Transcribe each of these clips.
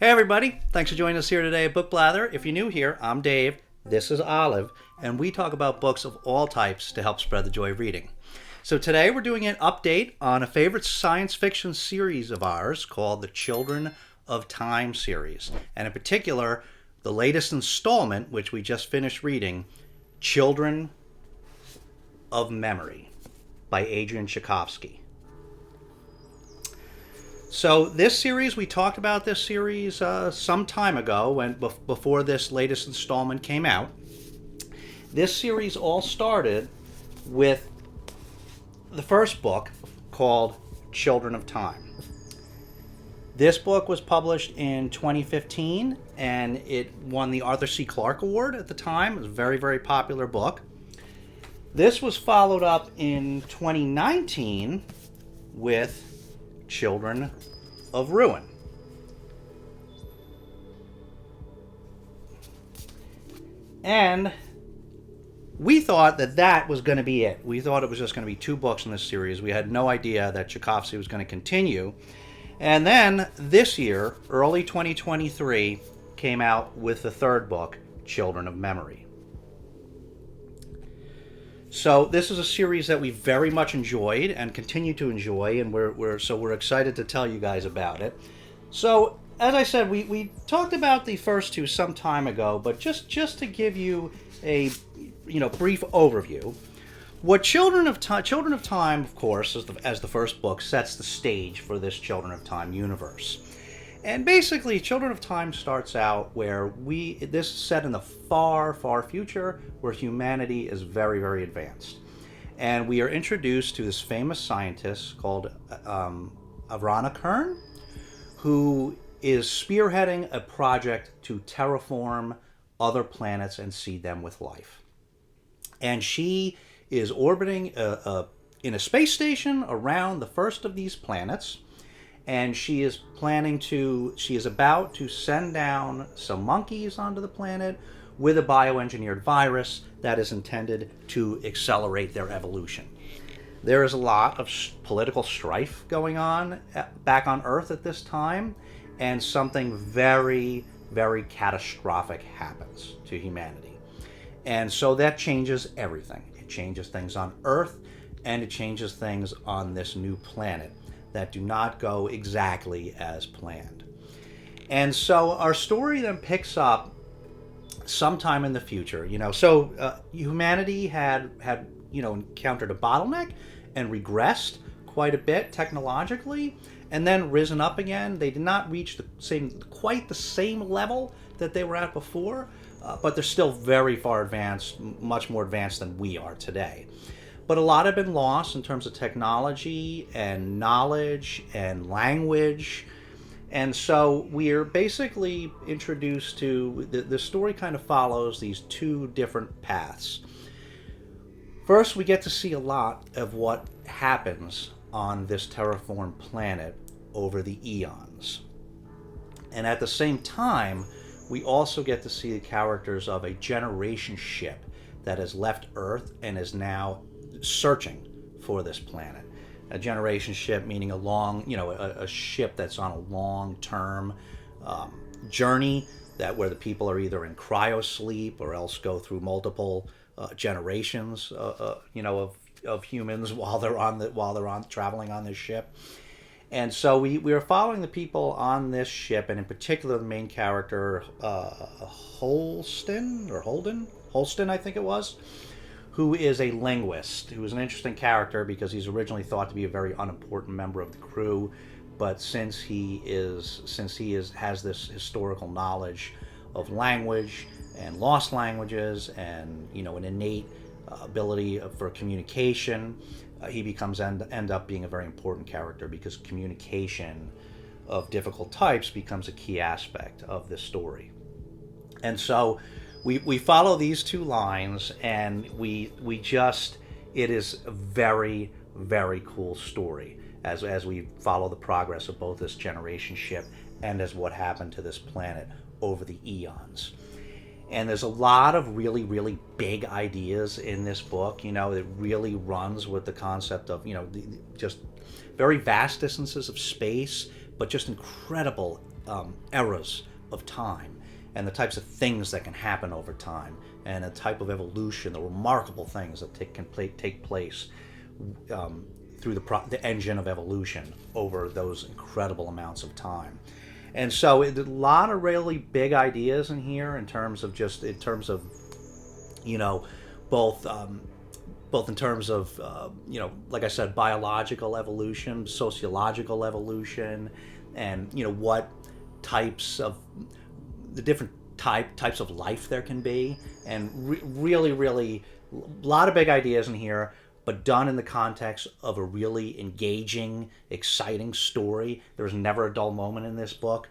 Hey everybody, thanks for joining us here today at Book Blather. If you're new here, I'm Dave, this is Olive, and we talk about books of all types to help spread the joy of reading. So today we're doing an update on a favorite science fiction series of ours called the Children of Time series, and in particular, the latest installment, which we just finished reading, Children of Memory by Adrian Tchaikovsky. So this series, we talked about this series some time ago, before this latest installment came out. This series all started with the first book called Children of Time. This book was published in 2015, and it won the Arthur C. Clarke Award at the time. It was a very, very popular book. This was followed up in 2019 with Children of Ruin. And we thought that was going to be it. We thought it was just going to be two books in this series. We had no idea that Tchaikovsky was going to continue. And then this year, early 2023, came out with the third book, Children of Memory. So this is a series that we very much enjoyed and continue to enjoy, and we're excited to tell you guys about it. So as I said, we talked about the first two some time ago, but just to give you a brief overview, what Children of Time, of course, as the first book, sets the stage for this Children of Time universe. And basically, Children of Time starts out where this is set in the far, far future, where humanity is very, very advanced. And we are introduced to this famous scientist called Avrana Kern, who is spearheading a project to terraform other planets and seed them with life. And she is orbiting in a space station around the first of these planets, and she is about to send down some monkeys onto the planet with a bioengineered virus that is intended to accelerate their evolution. There is a lot of political strife going on back on Earth at this time, and something very, very catastrophic happens to humanity. And so that changes everything. It changes things on Earth, and it changes things on this new planet that do not go exactly as planned. And so our story then picks up sometime in the future. Humanity had encountered a bottleneck and regressed quite a bit technologically, and then risen up again. They did not reach quite the same level that they were at before, but they're still very far advanced, much more advanced than we are today. But a lot have been lost in terms of technology and knowledge and language. And so we're basically introduced to, the story kind of follows these two different paths. First, we get to see a lot of what happens on this terraformed planet over the eons. And at the same time, we also get to see the characters of a generation ship that has left Earth and is now searching for this planet. A generation ship meaning a ship that's on a long-term journey, where the people are either in cryosleep or else go through multiple generations, of humans while they're traveling on this ship. And so we are following the people on this ship, and in particular the main character, Holston, I think it was, who is a linguist, who is an interesting character because he's originally thought to be a very unimportant member of the crew, but since he has this historical knowledge of language and lost languages and an innate ability for communication, he end up being a very important character because communication of difficult types becomes a key aspect of this story. And so we follow these two lines, and it is a very, very cool story as we follow the progress of both this generation ship and as what happened to this planet over the eons. And there's a lot of really, really big ideas in this book. It really runs with the concept of, just very vast distances of space, but just incredible eras of time, and the types of things that can happen over time, and a type of evolution, the remarkable things that can take place through the engine of evolution over those incredible amounts of time. And so a lot of really big ideas in here in terms of you know, both both in terms of you know, like I said, biological evolution, sociological evolution, and you know, what types of the different types of life there can be, and really a lot of big ideas in here, but done in the context of a really engaging, exciting story. There's never a dull moment in this book.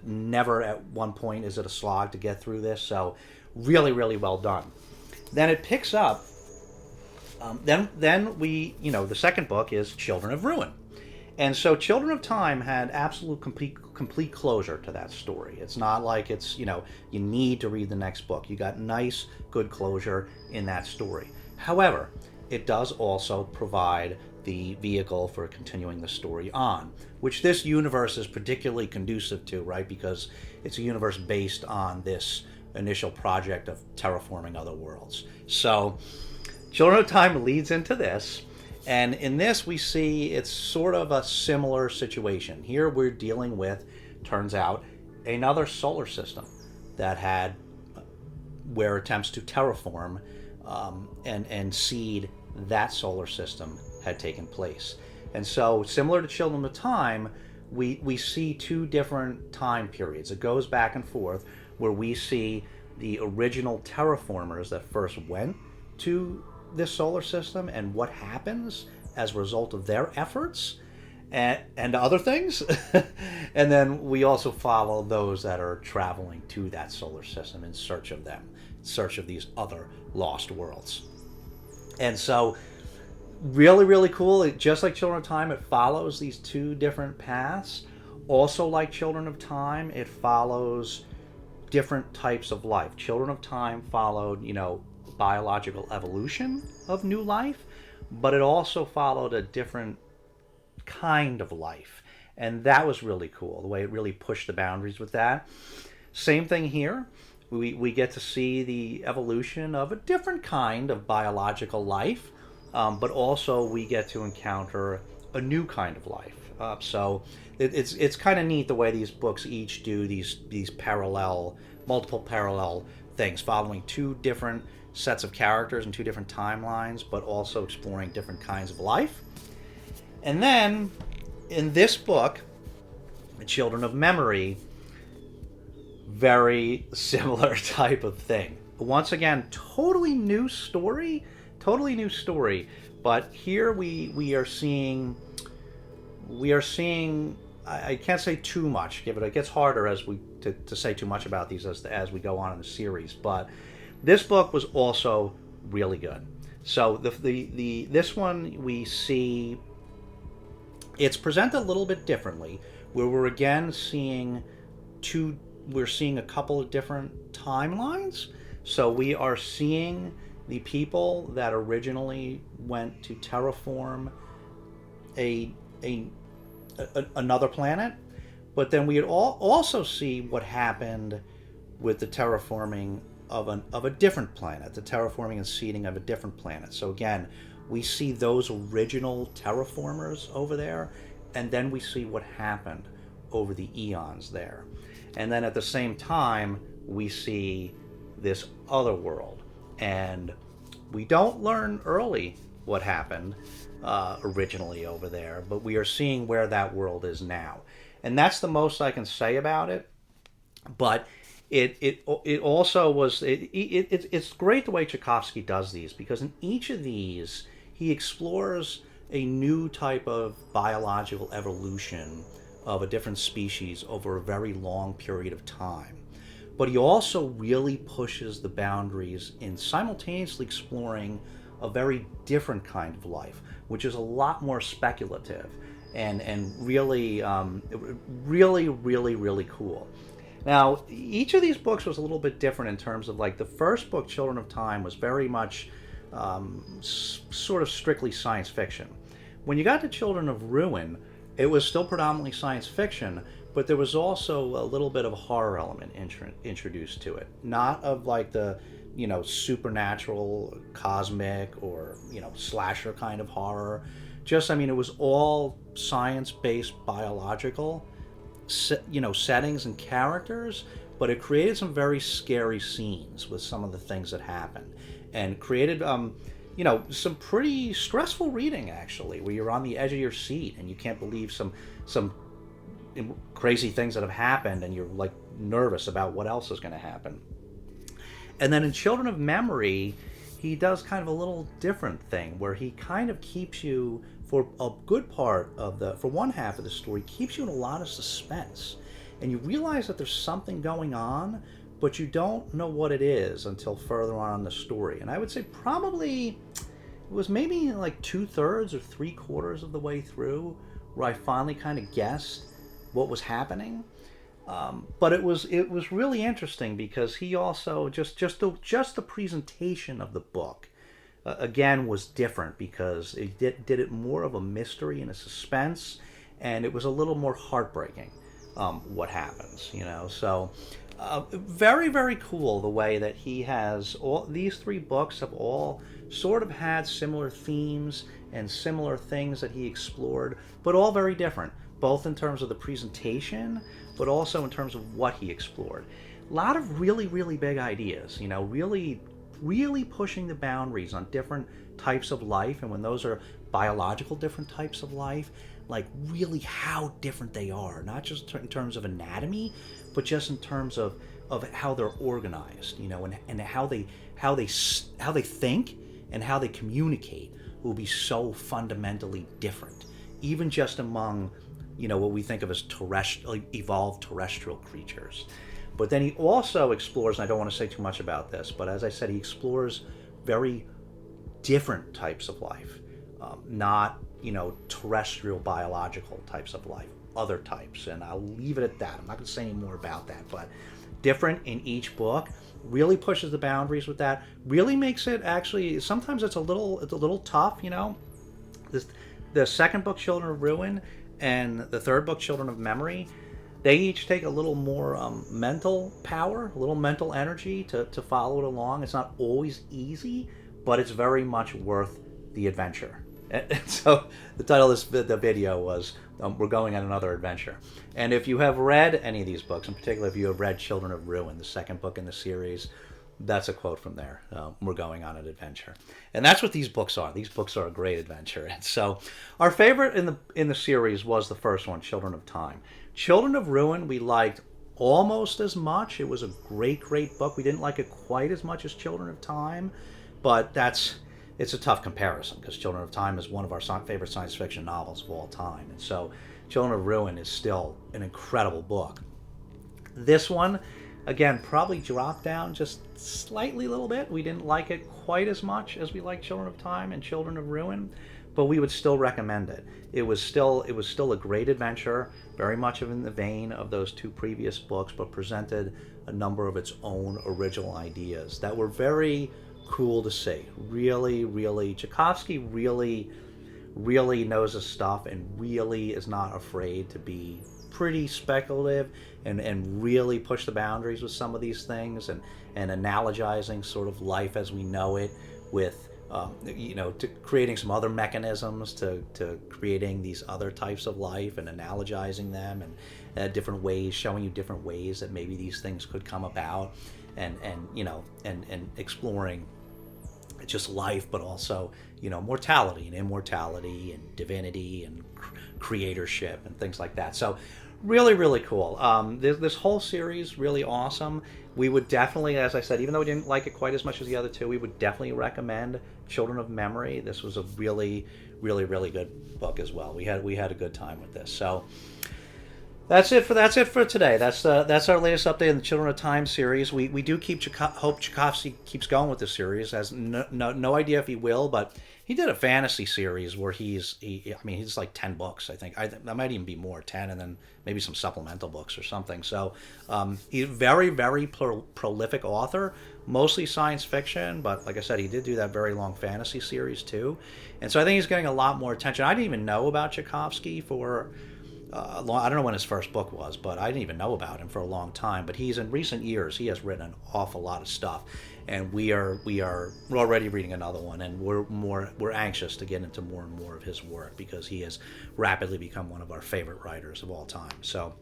Never at one point is it a slog to get through this. So really well done. Then it picks up. Then we, you know, the second book is Children of Ruin. And so Children of Time had absolute complete closure to that story. It's not like it's, you know, you need to read the next book. You got nice, good closure in that story. However, it does also provide the vehicle for continuing the story on, which this universe is particularly conducive to, right? Because it's a universe based on this initial project of terraforming other worlds. So Children of Time leads into this. And in this, we see it's sort of a similar situation. Here we're dealing with, turns out, another solar system that had, where attempts to terraform and seed that solar system had taken place. And so, similar to Children of Time, we see two different time periods. It goes back and forth, where we see the original terraformers that first went to this solar system and what happens as a result of their efforts and other things. And then we also follow those that are traveling to that solar system in search of them, in search of these other lost worlds. And so really cool. Just like Children of Time, it follows these two different paths. Also like Children of Time, it follows different types of life. Children of Time followed, you know, biological evolution of new life, but it also followed a different kind of life, and that was really cool, the way it really pushed the boundaries with that. Same thing here. We get to see the evolution of a different kind of biological life, but also we get to encounter a new kind of life. So it's kind of neat the way these books each do these multiple parallel things, following two different sets of characters and two different timelines, but also exploring different kinds of life. And then in this book, The Children of Memory, very similar type of thing. Once again, totally new story, but here we are seeing, I can't say too much, it gets harder as to say too much about these as we go on in the series, but this book was also really good. So this one we see, it's presented a little bit differently, where we're again seeing a couple of different timelines. So we are seeing the people that originally went to terraform another planet, but then we also see what happened with the terraforming of a different planet, the terraforming and seeding of a different planet. So again, we see those original terraformers over there, and then we see what happened over the eons there. And then at the same time, we see this other world, and we don't learn early what happened originally over there, but we are seeing where that world is now. And that's the most I can say about it. But it also was, it's great the way Tchaikovsky does these, because in each of these he explores a new type of biological evolution of a different species over a very long period of time. But he also really pushes the boundaries in simultaneously exploring a very different kind of life, which is a lot more speculative and really cool. Now, each of these books was a little bit different in terms of, like, the first book, Children of Time, was very much sort of strictly science fiction. When you got to Children of Ruin, it was still predominantly science fiction, but there was also a little bit of a horror element introduced to it. Not of like the, supernatural, cosmic, or, slasher kind of horror. Just, I mean, it was all science-based biological, settings and characters, but it created some very scary scenes with some of the things that happened, and created, some pretty stressful reading, actually, where you're on the edge of your seat and you can't believe some crazy things that have happened, and you're like nervous about what else is going to happen. And then in Children of Memory, he does kind of a little different thing where he kind of keeps you, for a good part of for one half of the story, keeps you in a lot of suspense. And you realize that there's something going on, but you don't know what it is until further on in the story. And I would say probably it was maybe like 2/3 or 3/4 of the way through where I finally kind of guessed what was happening. But it was really interesting because he also just the presentation of the book again was different, because it did it more of a mystery and a suspense, and it was a little more heartbreaking what happens, So very, very cool the way that he has all these 3 books have all sort of had similar themes and similar things that he explored, but all very different, both in terms of the presentation, but also in terms of what he explored. A lot of really, really big ideas, really, really pushing the boundaries on different types of life, and when those are biological different types of life, like really how different they are, not just in terms of anatomy, but just in terms of how they're organized, and how they think and how they communicate will be so fundamentally different, even just among, what we think of as evolved terrestrial creatures. But then he also explores, and I don't want to say too much about this, but as I said, he explores very different types of life, not, terrestrial biological types of life, other types, and I'll leave it at that. I'm not going to say any more about that, but different in each book, really pushes the boundaries with that, really makes it, actually, sometimes it's a little tough, the second book, Children of Ruin, and the third book, Children of Memory, they each take a little more mental power, a little mental energy to follow it along. It's not always easy, but it's very much worth the adventure. And so the title of the video was We're Going on Another Adventure. And if you have read any of these books, in particular if you have read Children of Ruin, the second book in the series, that's a quote from there. We're going on an adventure. And that's what these books are. These books are a great adventure. And so our favorite in the series was the first one, Children of Time. Children of Ruin we liked almost as much. It was a great, great book. We didn't like it quite as much as Children of Time, but it's a tough comparison because Children of Time is one of our favorite science fiction novels of all time. And so Children of Ruin is still an incredible book. This one, again, probably dropped down just slightly a little bit. We didn't like it quite as much as we liked Children of Time and Children of Ruin, but we would still recommend it. It was still a great adventure, very much in the vein of those 2 previous books, but presented a number of its own original ideas that were very cool to see. Really, really, Tchaikovsky really, really knows his stuff and really is not afraid to be pretty speculative and really push the boundaries with some of these things, and analogizing sort of life as we know it with to creating some other mechanisms to creating these other types of life, and analogizing them, and different ways, showing you different ways that maybe these things could come about, and exploring just life, but also mortality and immortality and divinity and creatorship and things like that. So really, really cool. This whole series really awesome. We would definitely, as I said, even though we didn't like it quite as much as the other 2, we would definitely recommend Children of Memory. This was a really, really, really good book as well. We had a good time with this. So that's it for today. That's our latest update on the Children of Time series. We do hope Tchaikovsky keeps going with this series. Has no idea if he will, but he did a fantasy series where he's like 10 books, I think. That might even be more, 10, and then maybe some supplemental books or something. So he's a very, very prolific author, mostly science fiction, but like I said, he did do that very long fantasy series too. And so I think he's getting a lot more attention. I didn't even know about Tchaikovsky for I don't know when his first book was, but I didn't even know about him for a long time. But he's in recent years he has written an awful lot of stuff, and we're already reading another one, and we're anxious to get into more and more of his work because he has rapidly become one of our favorite writers of all time. So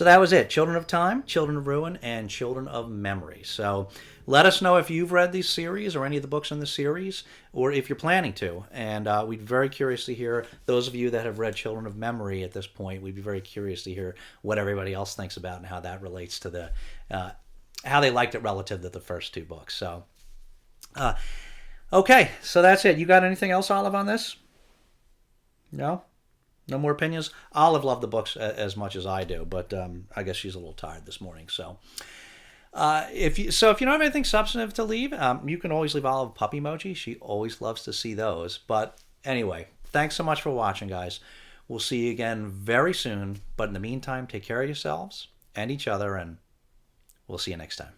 that was it. Children of Time, Children of Ruin, and Children of Memory. So let us know if you've read these series or any of the books in the series, or if you're planning to. And we'd be very curious to hear, those of you that have read Children of Memory at this point, we'd be very curious to hear what everybody else thinks about and how that relates to the, how they liked it relative to the first two books. So, okay, so that's it. You got anything else, Olive, on this? No? No more opinions? Olive loved the books as much as I do, but I guess she's a little tired this morning. So, if you don't have anything substantive to leave, you can always leave Olive a puppy emoji. She always loves to see those. But anyway, thanks so much for watching, guys. We'll see you again very soon. But in the meantime, take care of yourselves and each other, and we'll see you next time.